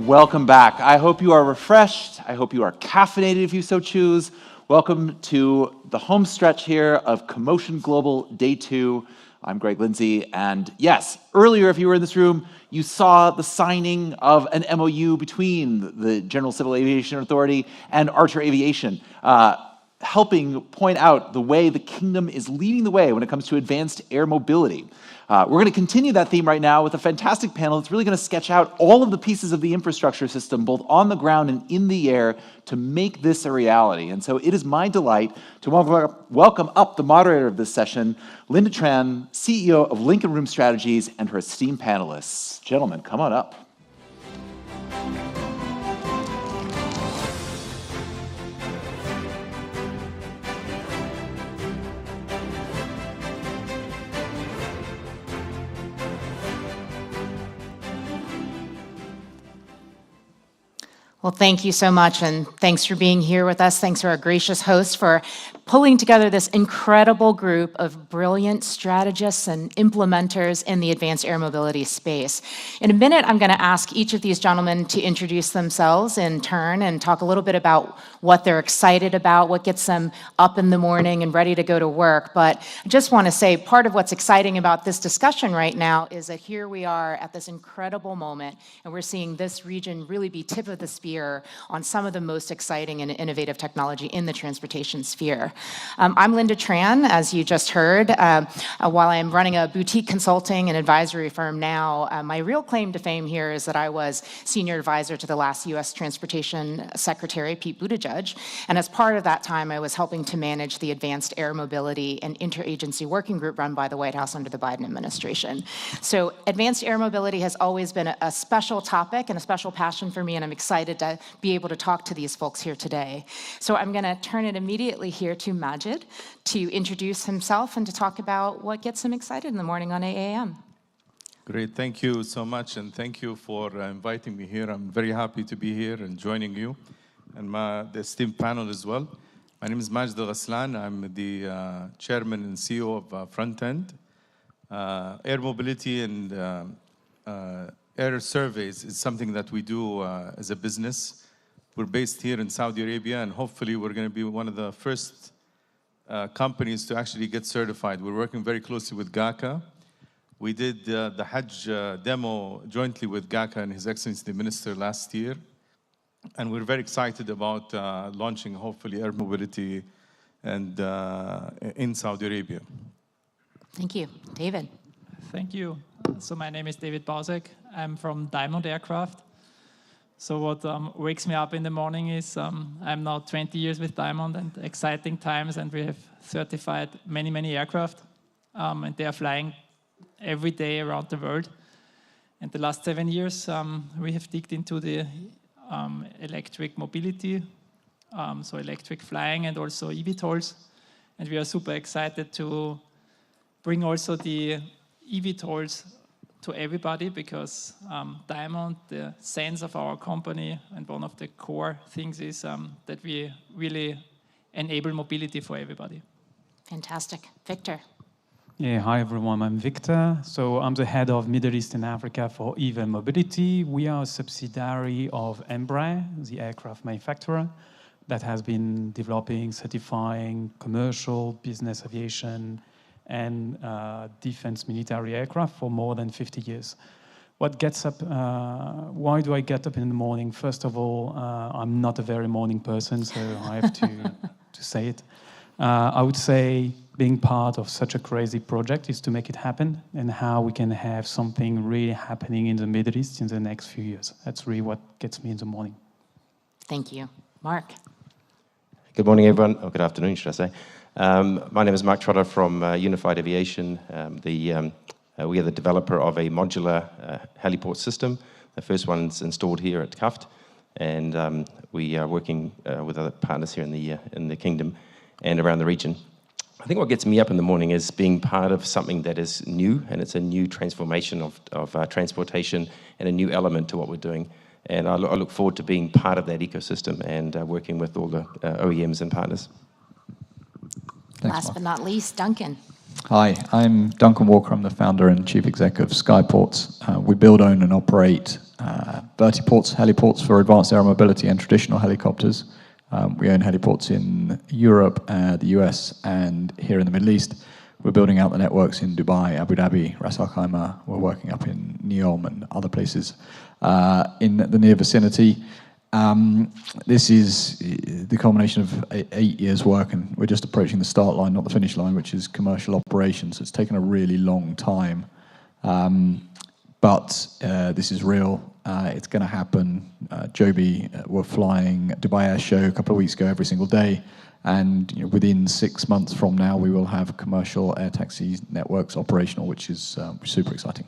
Welcome back. I hope you are refreshed. I hope you are caffeinated if you so choose. Welcome to the home stretch here of CoMotion Global Day 2. I'm Greg Lindsay, and yes, earlier if you were in this room, you saw the signing of an MOU between the General Civil Aviation Authority and Archer Aviation, helping point out the way the kingdom is leading the way when it comes to advanced air mobility. We're going to continue that theme right now with a fantastic panel that's really going to sketch out all of the pieces of the infrastructure system, both on the ground and in the air, to make this a reality. And so it is my delight to welcome up the moderator of this session, Lynda Tran, CEO of Lincoln Room Strategies, and her esteemed panelists. Gentlemen, come on up. Well, thank you so much, and thanks for being here with us. Thanks to our gracious host for pulling together this incredible group of brilliant strategists and implementers in the advanced air mobility space. In a minute, I'm going to ask each of these gentlemen to introduce themselves in turn and talk a little bit about what they're excited about, what gets them up in the morning and ready to go to work. But I just want to say part of what's exciting about this discussion right now is that here we are at this incredible moment, and we're seeing this region really be tip of the spear on some of the most exciting and innovative technology in the transportation sphere. I'm Lynda Tran, as you just heard. While I'm running a boutique consulting and advisory firm now, my real claim to fame here is that I was senior advisor to the last U.S. Transportation Secretary, Pete Buttigieg, and as part of that time, I was helping to manage the Advanced Air Mobility and Interagency Working Group run by the White House under the Biden administration. So advanced air mobility has always been a special topic and a special passion for me, and I'm excited to be able to talk to these folks here today. So I'm going to turn it immediately here to Majid to introduce himself and to talk about what gets him excited in the morning on AAM. Great, thank you so much, and thank you for inviting me here. I'm very happy to be here and joining you, and the esteemed panel as well. My name is Majid Alghaslan. I'm the chairman and CEO of Front End. Air mobility and air surveys is something that we do as a business. We're based here in Saudi Arabia, and hopefully we're going to be one of the first companies to actually get certified. We're working very closely with GACA. We did the Hajj demo jointly with GACA and His Excellency the Minister last year, and we're very excited about launching, hopefully, air mobility and in Saudi Arabia. Thank you. David. Thank you. So my name is David Bausek. I'm from Diamond Aircraft. So what wakes me up in the morning is I'm now 20 years with Diamond, and exciting times, and we have certified many, many aircraft, and they are flying every day around the world. And the last 7 years, we have digged into the electric mobility, so electric flying and also eVTOLs, and we are super excited to bring also the eVTOLs to everybody, because Diamond, the sense of our company, and one of the core things is that we really enable mobility for everybody. Fantastic. Victor. Yeah, hi everyone, I'm Victor. So I'm the head of Middle East and Africa for eVTOL Mobility. We are a subsidiary of Embraer, the aircraft manufacturer, that has been developing, certifying commercial, business aviation, and defense military aircraft for more than 50 years. What gets up, why do I get up in the morning? First of all, I'm not a very morning person, so I have to say it. I would say being part of such a crazy project is to make it happen, and how we can have something really happening in the Middle East in the next few years. That's really what gets me in the morning. Thank you. Mark. Good morning, everyone. Or good afternoon, should I say. My name is Mark Trotter from Unified Aviation. We are the developer of a modular heliport system. The first one's installed here at Cuft, and we are working with other partners here in the kingdom and around the region. I think what gets me up in the morning is being part of something that is new, and it's a new transformation of transportation and a new element to what we're doing. And I look forward to being part of that ecosystem and working with all the OEMs and partners. Last but not least, Duncan. Hi, I'm Duncan Walker. I'm the founder and chief exec of Skyports. We build, own, and operate vertiports, heliports for advanced air mobility and traditional helicopters. We own heliports in Europe, the US, and here in the Middle East. We're building out the networks in Dubai, Abu Dhabi, Ras Al Khaimah. We're working up in Neom and other places in the near vicinity. This is the culmination of 8 years' work, and we're just approaching the start line, not the finish line, which is commercial operations. It's taken a really long time, but this is real. It's going to happen. Joby were flying Dubai Air Show a couple of weeks ago every single day, and within 6 months from now, we will have commercial air taxi networks operational, which is super exciting.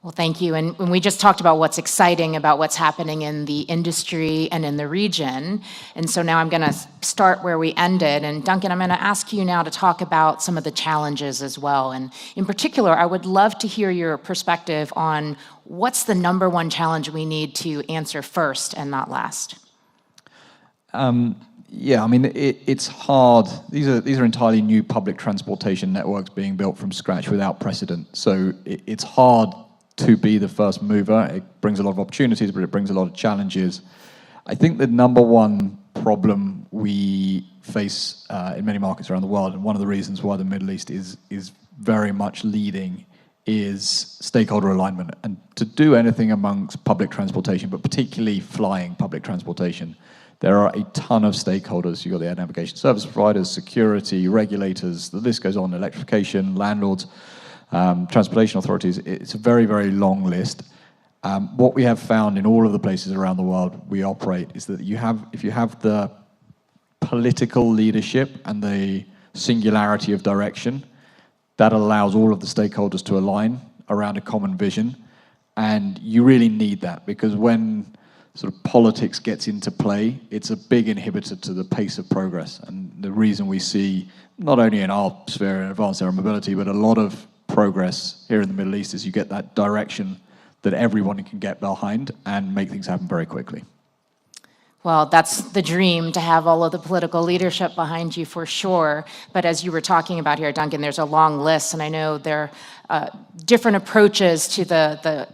Well, thank you. And we just talked about what's exciting about what's happening in the industry and in the region. And so now I'm going to start where we ended. And Duncan, I'm going to ask you now to talk about some of the challenges as well. And in particular, I would love to hear your perspective on what's the number one challenge we need to answer first and not last. Yeah, I mean, it's hard. These are entirely new public transportation networks being built from scratch without precedent. So it's hard to be the first mover. It brings a lot of opportunities, but it brings a lot of challenges. I think the number one problem we face in many markets around the world, and one of the reasons why the Middle East is very much leading, is stakeholder alignment. And to do anything amongst public transportation, but particularly flying public transportation, there are a ton of stakeholders. You've got the air navigation service providers, security, regulators, the list goes on, electrification, landlords, transportation authorities. It's a very, very long list. What we have found in all of the places around the world we operate is that if you have the political leadership and the singularity of direction, that allows all of the stakeholders to align around a common vision. And you really need that, because when sort of politics gets into play, it's a big inhibitor to the pace of progress. And the reason we see, not only in our sphere in advanced air mobility, but a lot of progress here in the Middle East, is you get that direction that everyone can get behind and make things happen very quickly. Well, that's the dream, to have all of the political leadership behind you for sure. But as you were talking about here, Duncan, there's a long list, and I know there are different approaches to the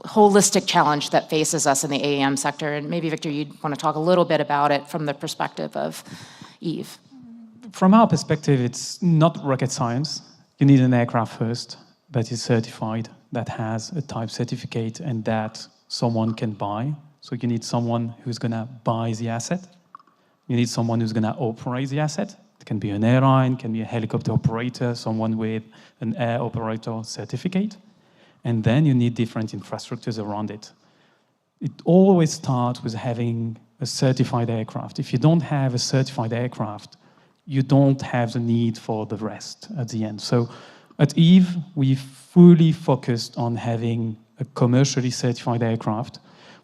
holistic challenge that faces us in the AAM sector. And maybe, Victor, you'd want to talk a little bit about it from the perspective of Eve. From our perspective, it's not rocket science. You need an aircraft first that is certified, that has a type certificate, and that someone can buy. So you need someone who's going to buy the asset. You need someone who's going to operate the asset. It can be an airline, can be a helicopter operator, someone with an air operator certificate. And then you need different infrastructures around it. It always starts with having a certified aircraft. If you don't have a certified aircraft, you don't have the need for the rest at the end. So at Eve, we fully focused on having a commercially certified aircraft.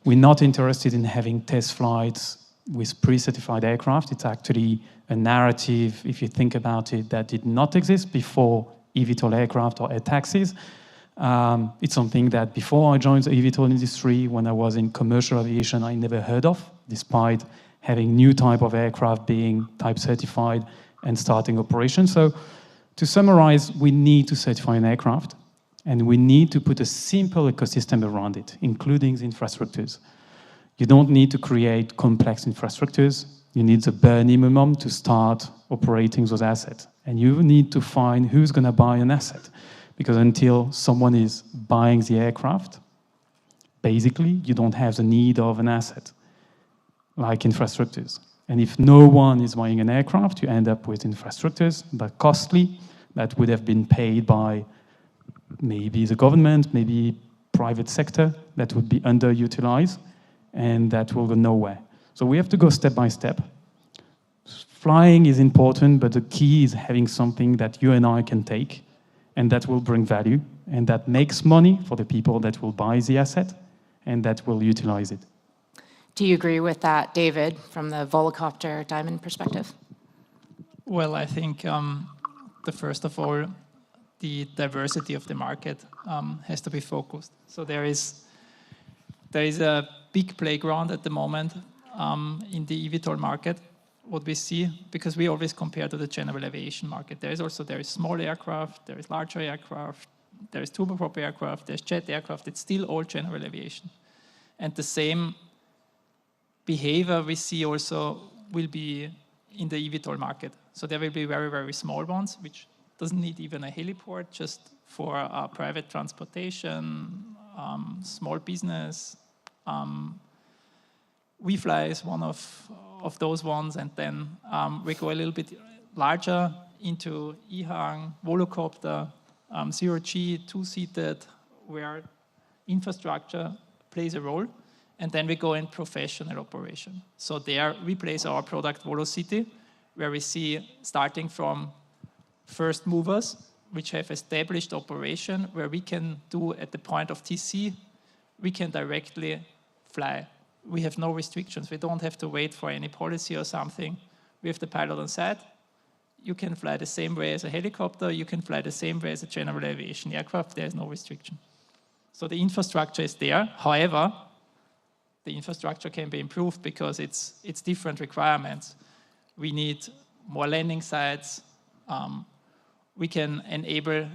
We're not interested in having test flights with pre-certified aircraft. It's actually a narrative, if you think about it, that did not exist before eVTOL aircraft or air taxis. It's something that before I joined the eVTOL industry, when I was in commercial aviation, I never heard of, despite having new type of aircraft being type certified and starting operations. So to summarize, we need to certify an aircraft, and we need to put a simple ecosystem around it, including the infrastructures. You don't need to create complex infrastructures. You need the bare minimum to start operating those assets. And you need to find who's going to buy an asset. Because until someone is buying the aircraft, basically, you don't have the need of an asset, like infrastructures. And if no one is buying an aircraft, you end up with infrastructures that are costly, that would have been paid by maybe the government, maybe private sector, that would be underutilized, and that will go nowhere. So we have to go step by step. Flying is important, but the key is having something that you and I can take, and that will bring value, and that makes money for the people that will buy the asset, and that will utilize it. Do you agree with that, David, from the Volocopter Diamond perspective? Well, I think first of all, the diversity of the market has to be focused. So there is a big playground at the moment in the eVTOL market, what we see, because we always compare to the general aviation market. There is small aircraft, there is larger aircraft, there is turboprop aircraft, there's jet aircraft. It's still all general aviation. And the same behavior we see also will be in the eVTOL market. So there will be very, very small ones, which doesn't need even a heliport, just for private transportation, small business. WeFly is one of those ones, and then we go a little bit larger into EHang, Volocopter, zero-G, two-seated, where infrastructure plays a role, and then we go in professional operation. So there we place our product Volocity, where we see starting from first movers, which have established operation, where we can do at the point of TC, we can directly fly. We have no restrictions. We don't have to wait for any policy or something. We have the pilot on site. You can fly the same way as a helicopter. You can fly the same way as a general aviation aircraft. There is no restriction. So the infrastructure is there. However, the infrastructure can be improved because it's different requirements. We need more landing sites. We can enable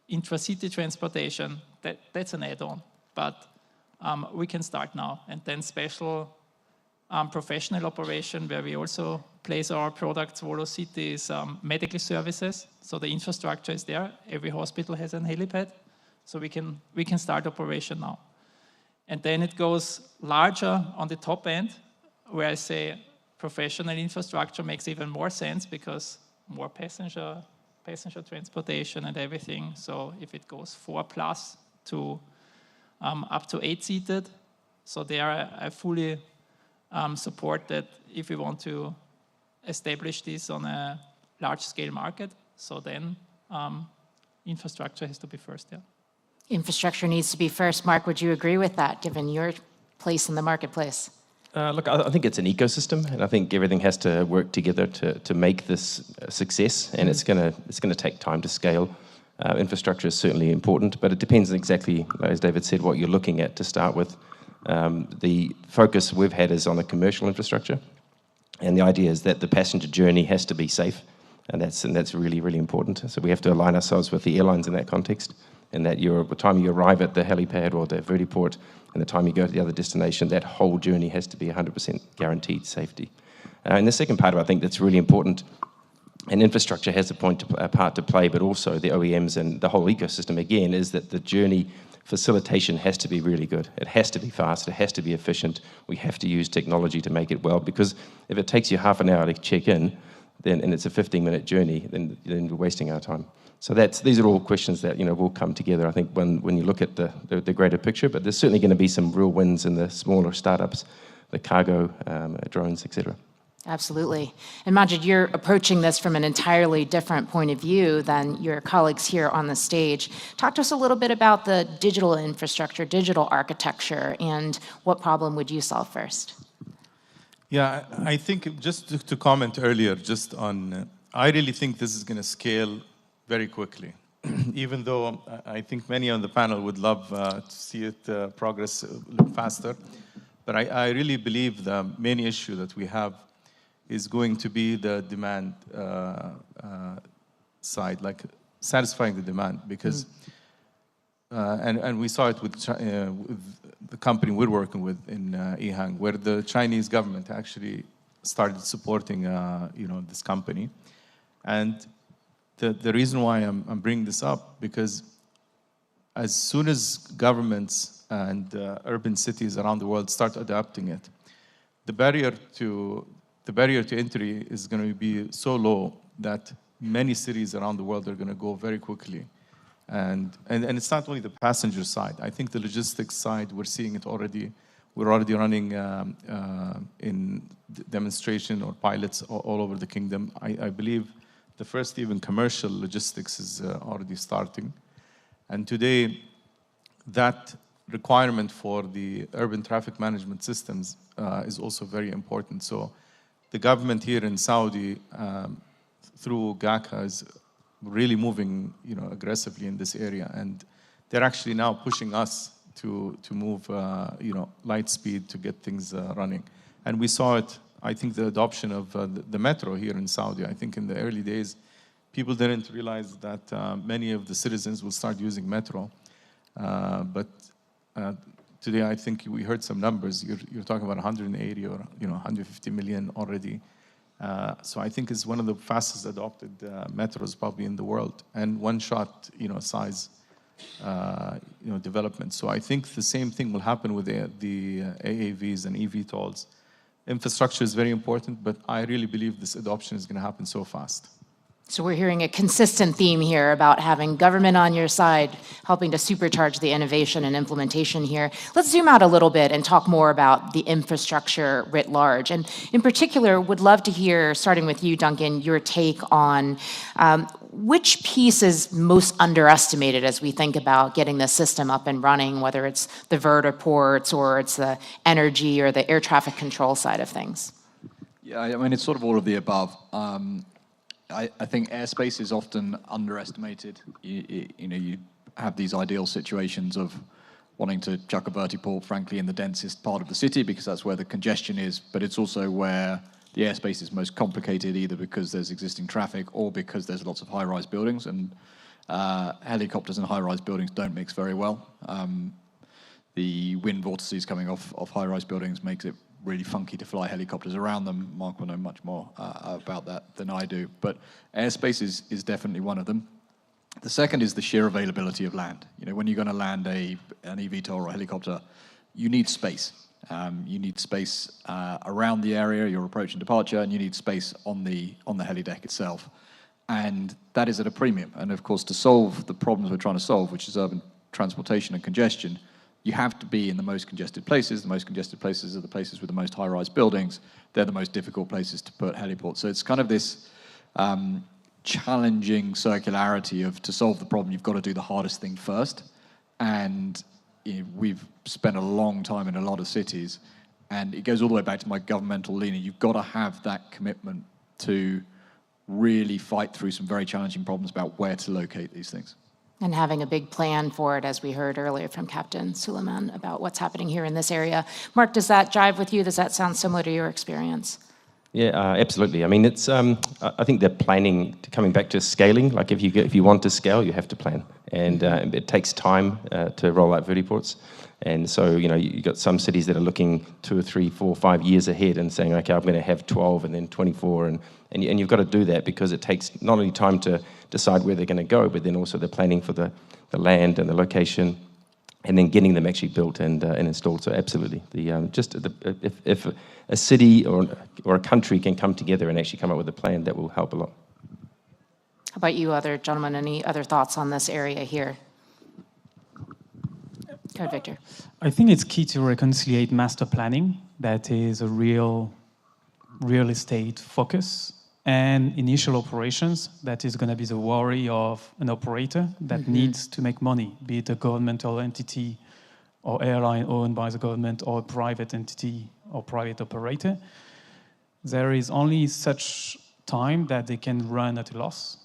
intra-city transportation. That's an add-on, but we can start now. And then special professional operation, where we also place our products, Volocity, is medical services. So the infrastructure is there. Every hospital has an helipad. So we can start operation now. And then it goes larger on the top end, where I say professional infrastructure makes even more sense because more passenger transportation and everything. So if it goes 4+ to up to 8-seated, so there I fully support that if we want to establish this on a large-scale market, so then infrastructure has to be first, yeah. Infrastructure needs to be first. Mark, would you agree with that, given your place in the marketplace? Look, I think it's an ecosystem, and I think everything has to work together to make this a success, and it's going to take time to scale. Infrastructure is certainly important, but it depends exactly, as David said, what you're looking at to start with. The focus we've had is on the commercial infrastructure, and the idea is that the passenger journey has to be safe, and that's really, really important. So we have to align ourselves with the airlines in that context, and that the time you arrive at the helipad or the vertiport and the time you go to the other destination, that whole journey has to be 100% guaranteed safety. And the second part of it, I think that's really important, and infrastructure has a part to play, but also the OEMs and the whole ecosystem, again, is that the journey facilitation has to be really good. It has to be fast. It has to be efficient. We have to use technology to make it well, because if it takes you half an hour to check in, and it's a 15-minute journey, then we're wasting our time. So these are all questions that will come together, I think, when you look at the greater picture. But there's certainly going to be some real wins in the smaller startups, the cargo, drones, etc. Absolutely. And Majid, you're approaching this from an entirely different point of view than your colleagues here on the stage. Talk to us a little bit about the digital infrastructure, digital architecture, and what problem would you solve first? Yeah, I think just to comment earlier, just on, I really think this is going to scale very quickly, even though I think many on the panel would love to see it progress a little faster. But I really believe the main issue that we have is going to be the demand side, like satisfying the demand, because, and we saw it with the company we're working with in EHang, where the Chinese government actually started supporting, this company. And the reason why I'm bringing this up, because as soon as governments and urban cities around the world start adopting it, the barrier to entry is going to be so low that many cities around the world are going to go very quickly. And it's not only the passenger side. I think the logistics side, we're seeing it already. We're already running in demonstration or pilots all over the kingdom. I believe the first even commercial logistics is already starting. And today, that requirement for the urban traffic management systems is also very important. So the government here in Saudi, through GACA, is really moving, aggressively in this area, and they're actually now pushing us to move, light speed to get things running. And we saw it I think the adoption of the metro here in Saudi, I think in the early days, people didn't realize that many of the citizens will start using metro. But today, I think we heard some numbers. You're talking about 180 or 150 million already. So I think it's one of the fastest adopted metros probably in the world, and one-shot size development. So I think the same thing will happen with the AAVs and eVTOLs. Infrastructure is very important, but I really believe this adoption is going to happen so fast. So we're hearing a consistent theme here about having government on your side, helping to supercharge the innovation and implementation here. Let's zoom out a little bit and talk more about the infrastructure writ large. And in particular, would love to hear, starting with you, Duncan, your take on which piece is most underestimated as we think about getting the system up and running, whether it's the vertiports or it's the energy or the air traffic control side of things? Yeah, I mean, it's sort of all of the above. I think airspace is often underestimated. You have these ideal situations of wanting to chuck a vertiport, frankly, in the densest part of the city because that's where the congestion is, but it's also where the airspace is most complicated, either because there's existing traffic or because there's lots of high-rise buildings, and helicopters and high-rise buildings don't mix very well. The wind vortices coming off high-rise buildings makes it really funky to fly helicopters around them. Mark will know much more about that than I do. But airspace is definitely one of them. The second is the sheer availability of land. When you're going to land an eVTOL or a helicopter, you need space. You need space around the area, your approach and departure, and you need space on the helideck itself. And that is at a premium. And of course, to solve the problems we're trying to solve, which is urban transportation and congestion, you have to be in the most congested places. The most congested places are the places with the most high-rise buildings. They're the most difficult places to put heliports. So it's kind of this challenging circularity of, to solve the problem, you've got to do the hardest thing first. And we've spent a long time in a lot of cities, and it goes all the way back to my governmental leaning. You've got to have that commitment to really fight through some very challenging problems about where to locate these things. And having a big plan for it, as we heard earlier from Captain Suleiman about what's happening here in this area. Mark, does that jive with you? Does that sound similar to your experience? Yeah, absolutely. I mean, it's. I think the planning, coming back to scaling, like if you want to scale, you have to plan, and it takes time to roll out vertiports. And so, you've got some cities that are looking 2 or 3, 4, 5 years ahead and saying, okay, I'm going to have 12 and then 24, and you've got to do that because it takes not only time to decide where they're going to go, but then also the planning for the land and the location, and then getting them actually built and installed. So absolutely, if a city or a country can come together and actually come up with a plan, that will help a lot. How about you, other gentlemen? Any other thoughts on this area here? Go ahead, Victor. I think it's key to reconciliate master planning, that is a real estate focus, and initial operations, that is going to be the worry of an operator that needs to make money, be it a governmental entity or airline owned by the government or a private entity or private operator. There is only such time that they can run at a loss.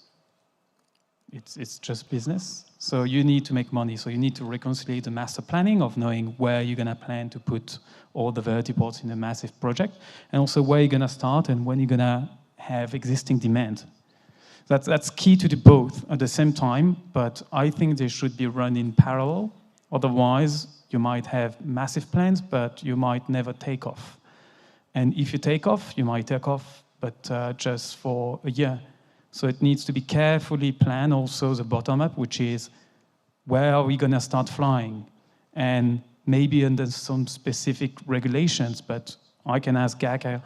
It's just business. So you need to make money. So you need to reconcile the master planning of knowing where you're going to plan to put all the vertiports in a massive project, and also where you're going to start and when you're going to have existing demand. That's key to do both at the same time, but I think they should be run in parallel. Otherwise, you might have massive plans, but you might never take off. And if you take off, you might take off, but just for a year. So it needs to be carefully planned, also the bottom-up, which is where are we going to start flying? And maybe under some specific regulations, but I can ask GACA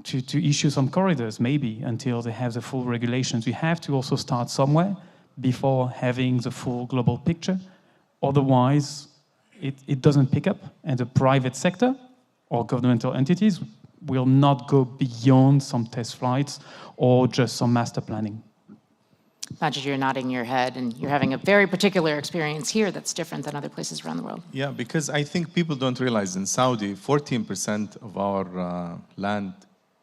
to issue some corridors, maybe, until they have the full regulations. We have to also start somewhere before having the full global picture. Otherwise, it doesn't pick up, and the private sector or governmental entities will not go beyond some test flights or just some master planning. Majid, you're nodding your head, and you're having a very particular experience here that's different than other places around the world. Yeah, because I think people don't realize in Saudi, 14% of our land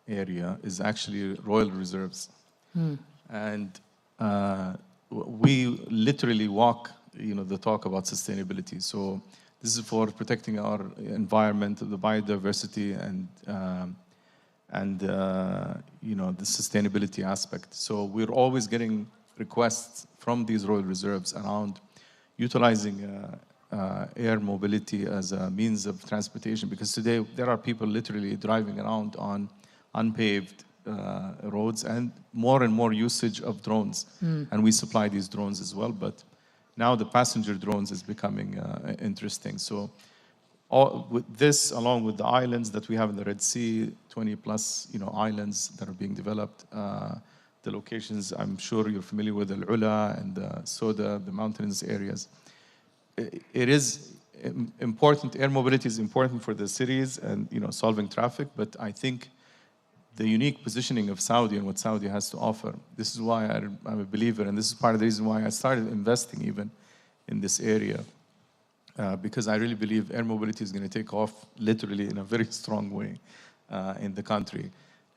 area is actually royal reserves. And we literally walk, the talk about sustainability. So this is for protecting our environment, the biodiversity, and and the sustainability aspect. So we're always getting requests from these royal reserves around utilizing air mobility as a means of transportation, because today there are people literally driving around on unpaved roads, and more usage of drones. And we supply these drones as well, but now the passenger drones is becoming interesting. So with this, along with the islands that we have in the Red Sea, 20 plus islands that are being developed, the locations, I'm sure you're familiar with Al Ula and Soda, the mountainous areas. It is important, air mobility is important for the cities and solving traffic, but I think the unique positioning of Saudi and what Saudi has to offer, this is why I'm a believer, and this is part of the reason why I started investing even in this area, because I really believe air mobility is going to take off literally in a very strong way in the country.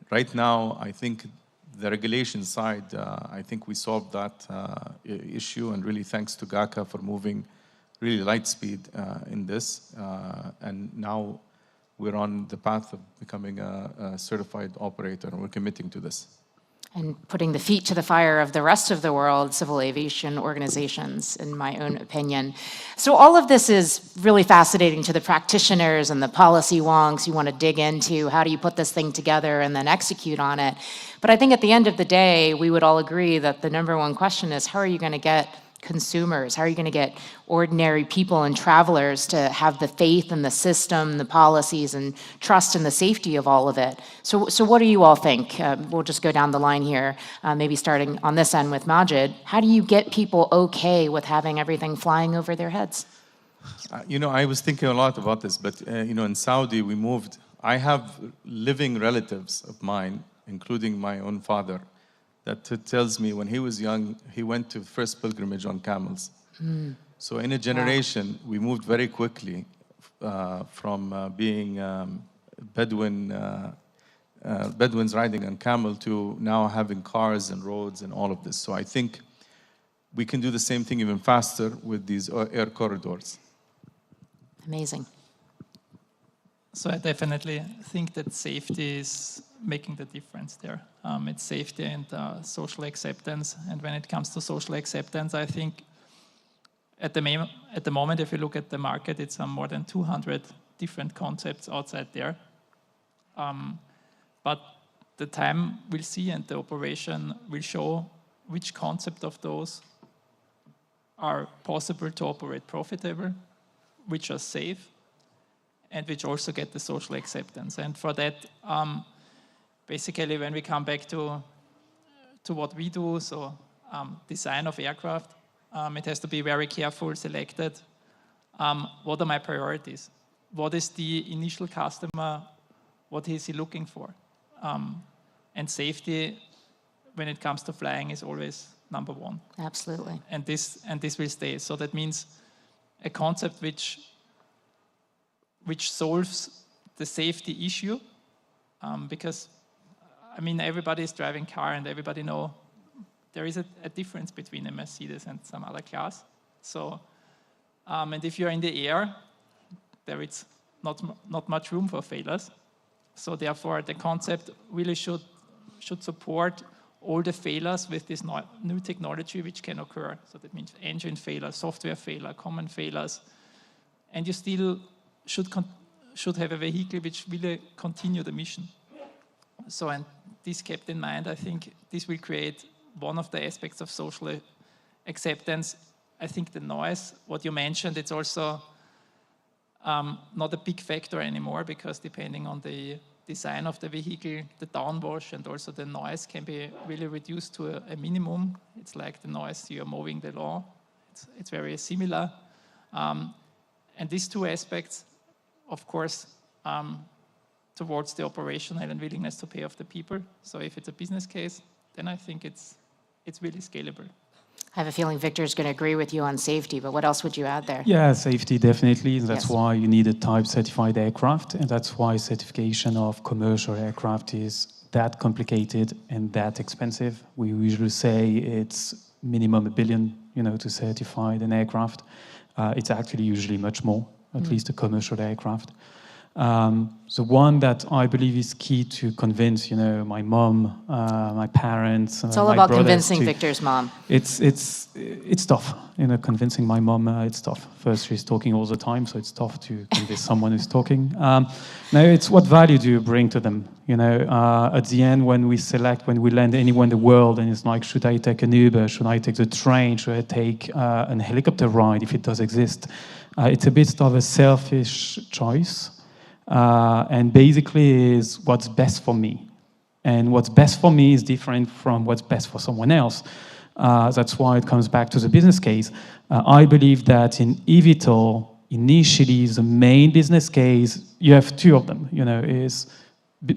Right now, I think the regulation side, I think we solved that issue, and really thanks to GACA for moving really light speed in this, and now we're on the path of becoming a certified operator, and we're committing to this. And putting the feet to the fire of the rest of the world, civil aviation organizations, in my own opinion. So all of this is really fascinating to the practitioners and the policy wonks. You want to dig into how do you put this thing together and then execute on it. But I think at the end of the day, we would all agree that the number one question is, how are you going to get consumers? How are you going to get ordinary people and travelers to have the faith in the system, the policies, and trust in the safety of all of it? So what do you all think? We'll just go down the line here, maybe starting on this end with Majid. How do you get people okay with having everything flying over their heads? I was thinking a lot about this, but in Saudi we moved. I have living relatives of mine, including my own father, that tells me when he was young, he went to first pilgrimage on camels. So in a generation, we moved very quickly from being Bedouins riding on camel to now having cars and roads and all of this. So I think we can do the same thing even faster with these air corridors. Amazing. So I definitely think that safety is making the difference there. It's safety and social acceptance. And when it comes to social acceptance, I think at the moment, if you look at the market, it's more than 200 different concepts outside there. But the time we'll see and the operation will show which concept of those are possible to operate profitable, which are safe, and which also get the social acceptance. And for that, basically, when we come back to what we do, so design of aircraft, it has to be very careful, selected. What are my priorities? What is the initial customer? What is he looking for? And safety, when it comes to flying, is always number one. Absolutely. And this will stay. So that means a concept which solves the safety issue, because everybody is driving car and everybody know there is a difference between a Mercedes and some other class. So, and if you're in the air, there is not much room for failures. So therefore, the concept really should support all the failures with this new technology which can occur. So that means engine failure, software failure, common failures, and you still should have a vehicle which will continue the mission. So, and this kept in mind, I think this will create one of the aspects of social acceptance. I think the noise, what you mentioned, it's also not a big factor anymore, because depending on the design of the vehicle, the downwash and also the noise can be really reduced to a minimum. It's like the noise you're mowing the lawn. It's very similar. And these two aspects, of course, towards the operational and willingness to pay off the people. So if it's a business case, then I think it's really scalable. I have a feeling Victor's going to agree with you on safety, but what else would you add there? Yeah, safety, definitely. That's Yes. why you need a type-certified aircraft, and that's why certification of commercial aircraft is that complicated and that expensive. We usually say it's minimum $1 billion, to certify an aircraft. It's actually usually much more, at least a commercial aircraft. The one that I believe is key to convince, my mom, my parents, It's all my about brothers convincing to- Victor's mom. It's tough, convincing my mom, it's tough. First, she's talking all the time, so it's tough to convince someone who's talking. Now, it's what value do you bring to them? At the end, when we land anywhere in the world, and it's like, should I take an Uber? Should I take the train? Should I take an helicopter ride, if it does exist? It's a bit of a selfish choice. And basically is what's best for me. And what's best for me is different from what's best for someone else. That's why it comes back to the business case. I believe that in eVTOL, initially, the main business case, you have two of them, is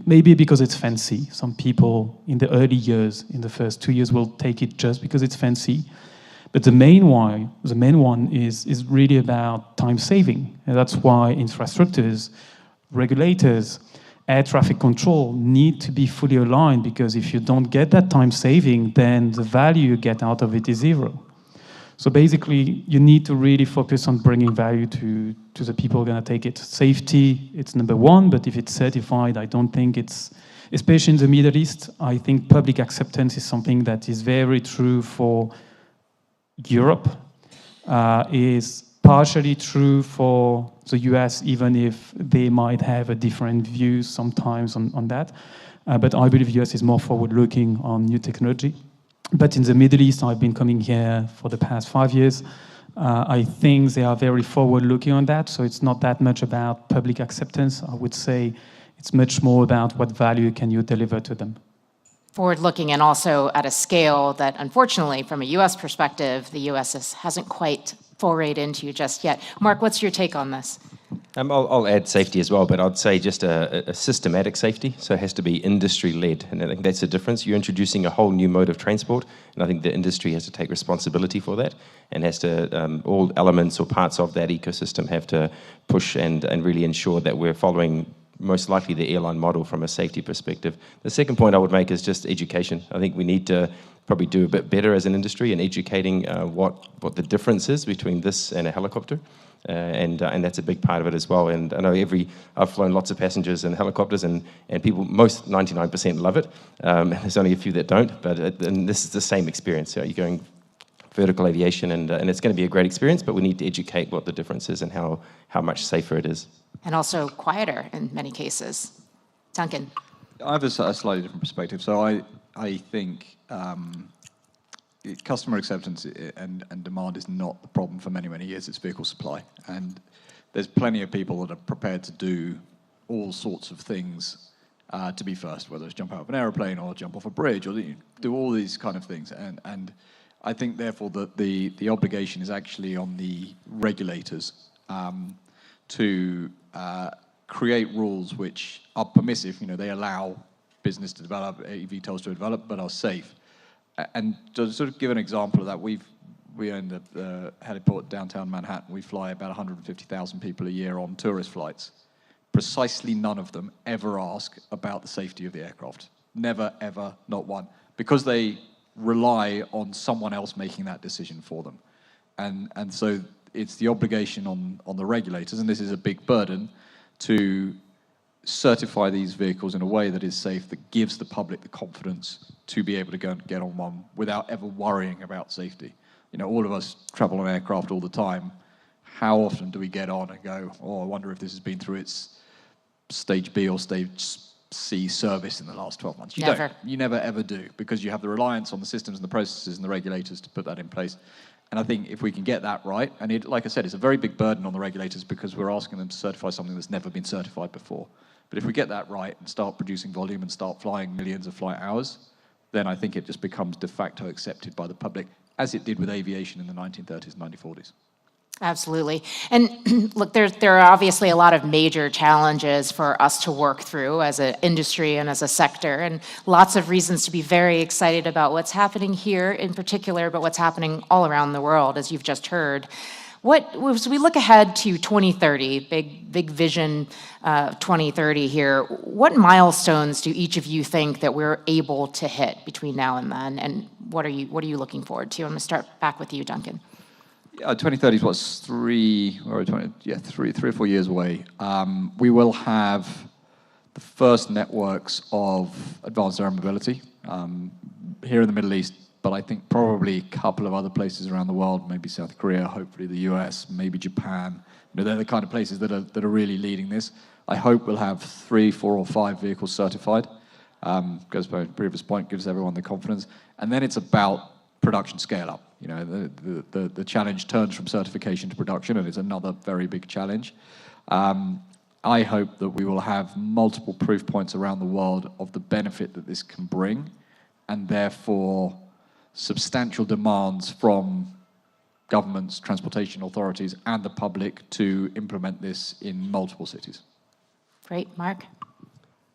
maybe because it's fancy. Some people in the early years, in the first 2 years, will take it just because it's fancy. But the main one is really about time saving. And that's why infrastructures, regulators, air traffic control need to be fully aligned, because if you don't get that time saving, then the value you get out of it is zero. So basically, you need to really focus on bringing value to the people who are going to take it. Safety, it's number one, but if it's certified, I don't think it's, especially in the Middle East, I think public acceptance is something that is very true for Europe, is partially true for the US, even if they might have a different view sometimes on that. But I believe US is more forward-looking on new technology. But in the Middle East, I've been coming here for the past 5 years. I think they are very forward-looking on that, so it's not that much about public acceptance. I would say it's much more about what value can you deliver to them. Forward-looking, and also at a scale that, unfortunately, from a US perspective, the US hasn't quite forayed into just yet. Mark, what's your take on this? I'll add safety as well, but I'd say just a systematic safety, so it has to be industry-led, and I think that's the difference. You're introducing a whole new mode of transport, and I think the industry has to take responsibility for that, and has to, all elements or parts of that ecosystem have to push and really ensure that we're following most likely the airline model from a safety perspective. The second point I would make is just education. I think we need to probably do a bit better as an industry in educating what the difference is between this and a helicopter. And that's a big part of it as well. And I know I've flown lots of passengers in helicopters, and people, most 99% love it. There's only a few that don't, and this is the same experience. So you're going vertical aviation, and it's going to be a great experience, but we need to educate what the difference is and how much safer it is. And also quieter in many cases. Duncan. I have a slightly different perspective. So I think customer acceptance and demand is not the problem for many, many years. It's vehicle supply. And there's plenty of people that are prepared to do all sorts of things to be first, whether it's jump out of an aeroplane or jump off a bridge or do all these kind of things. And I think, therefore, that the obligation is actually on the regulators to create rules which are permissive. They allow business to develop, eVTOLs to develop, but are safe. And to sort of give an example of that, we own the heliport downtown Manhattan. We fly about 150,000 people a year on tourist flights. Precisely none of them ever ask about the safety of the aircraft. Never, ever, not one. Because they rely on someone else making that decision for them. And so it's the obligation on the regulators, and this is a big burden, to certify these vehicles in a way that is safe, that gives the public the confidence to be able to go and get on one without ever worrying about safety. All of us travel on aircraft all the time. How often do we get on and go, I wonder if this has been through its stage B or stage C service in the last 12 months? You Never. don't. You never ever do, because you have the reliance on the systems and the processes and the regulators to put that in place. And I think if we can get that right, and like I said, it's a very big burden on the regulators because we're asking them to certify something that's never been certified before. But if we get that right and start producing volume and start flying millions of flight hours, then I think it just becomes de facto accepted by the public, as it did with aviation in the 1930s and 1940s. Absolutely. And look, there are obviously a lot of major challenges for us to work through as an industry and as a sector, and lots of reasons to be very excited about what's happening here in particular, but what's happening all around the world, as you've just heard. As we look ahead to 2030, big vision 2030 here, what milestones do each of you think that we're able to hit between now and then? And what are you looking forward to? I'm going to start back with you, Duncan. Yeah, 2030 is what's three or 4 years away. We will have the first networks of advanced air mobility here in the Middle East, but I think probably a couple of other places around the world, maybe South Korea, hopefully the US, maybe Japan. They're the kind of places that are really leading this. I hope we'll have 3, 4, or 5 vehicles certified. Goes by the previous point, gives everyone the confidence. And then it's about production scale up. The challenge turns from certification to production, and it's another very big challenge. I hope that we will have multiple proof points around the world of the benefit that this can bring, and therefore substantial demands from governments, transportation authorities, and the public to implement this in multiple cities. Great, Mark?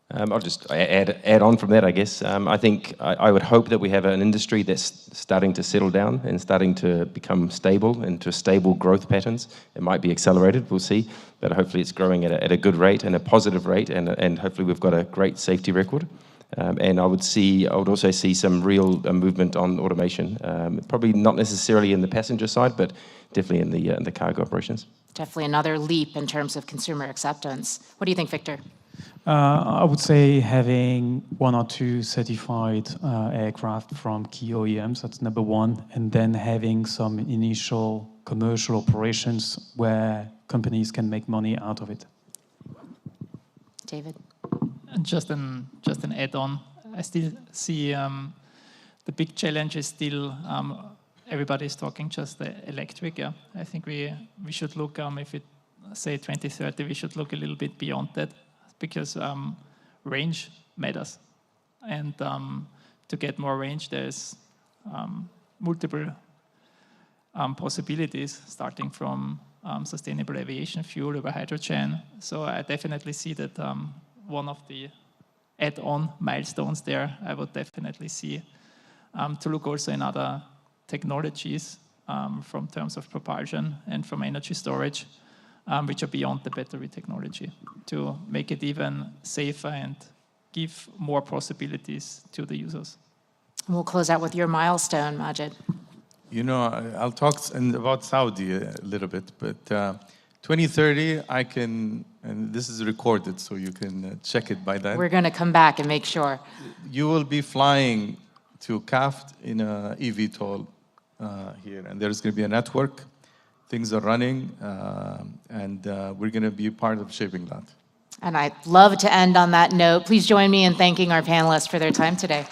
I'll just add on from that, I guess. I think I would hope that we have an industry that's starting to settle down and starting to become stable into stable growth patterns. It might be accelerated, we'll see, but hopefully it's growing at a good rate and a positive rate, and hopefully we've got a great safety record. And I would also see some real movement on automation, probably not necessarily in the passenger side, but definitely in the cargo operations. Definitely another leap in terms of consumer acceptance. What do you think, Victor? I would say having 1 or 2 certified aircraft from key OEMs, that's number one, and then having some initial commercial operations where companies can make money out of it. David? And just an add-on, I still see the big challenge is still everybody's talking just the electric. Yeah, I think we should look if it say 2030, we should look a little bit beyond that, because range matters, and to get more range, there's multiple possibilities, starting from sustainable aviation fuel over hydrogen. So I definitely see that one of the add-on milestones there, I would definitely see to look also in other technologies from terms of propulsion and from energy storage, which are beyond the battery technology, to make it even safer and give more possibilities to the users. We'll close out with your milestone, Majid. I'll talk about Saudi a little bit, but 2030, I can, and this is recorded, so you can check it by then. We're going to come back and make sure. You will be flying to CAFT in a eVTOL here, and there's going to be a network. Things are running, and we're going to be part of shaping that. And I'd love to end on that note. Please join me in thanking our panelists for their time today.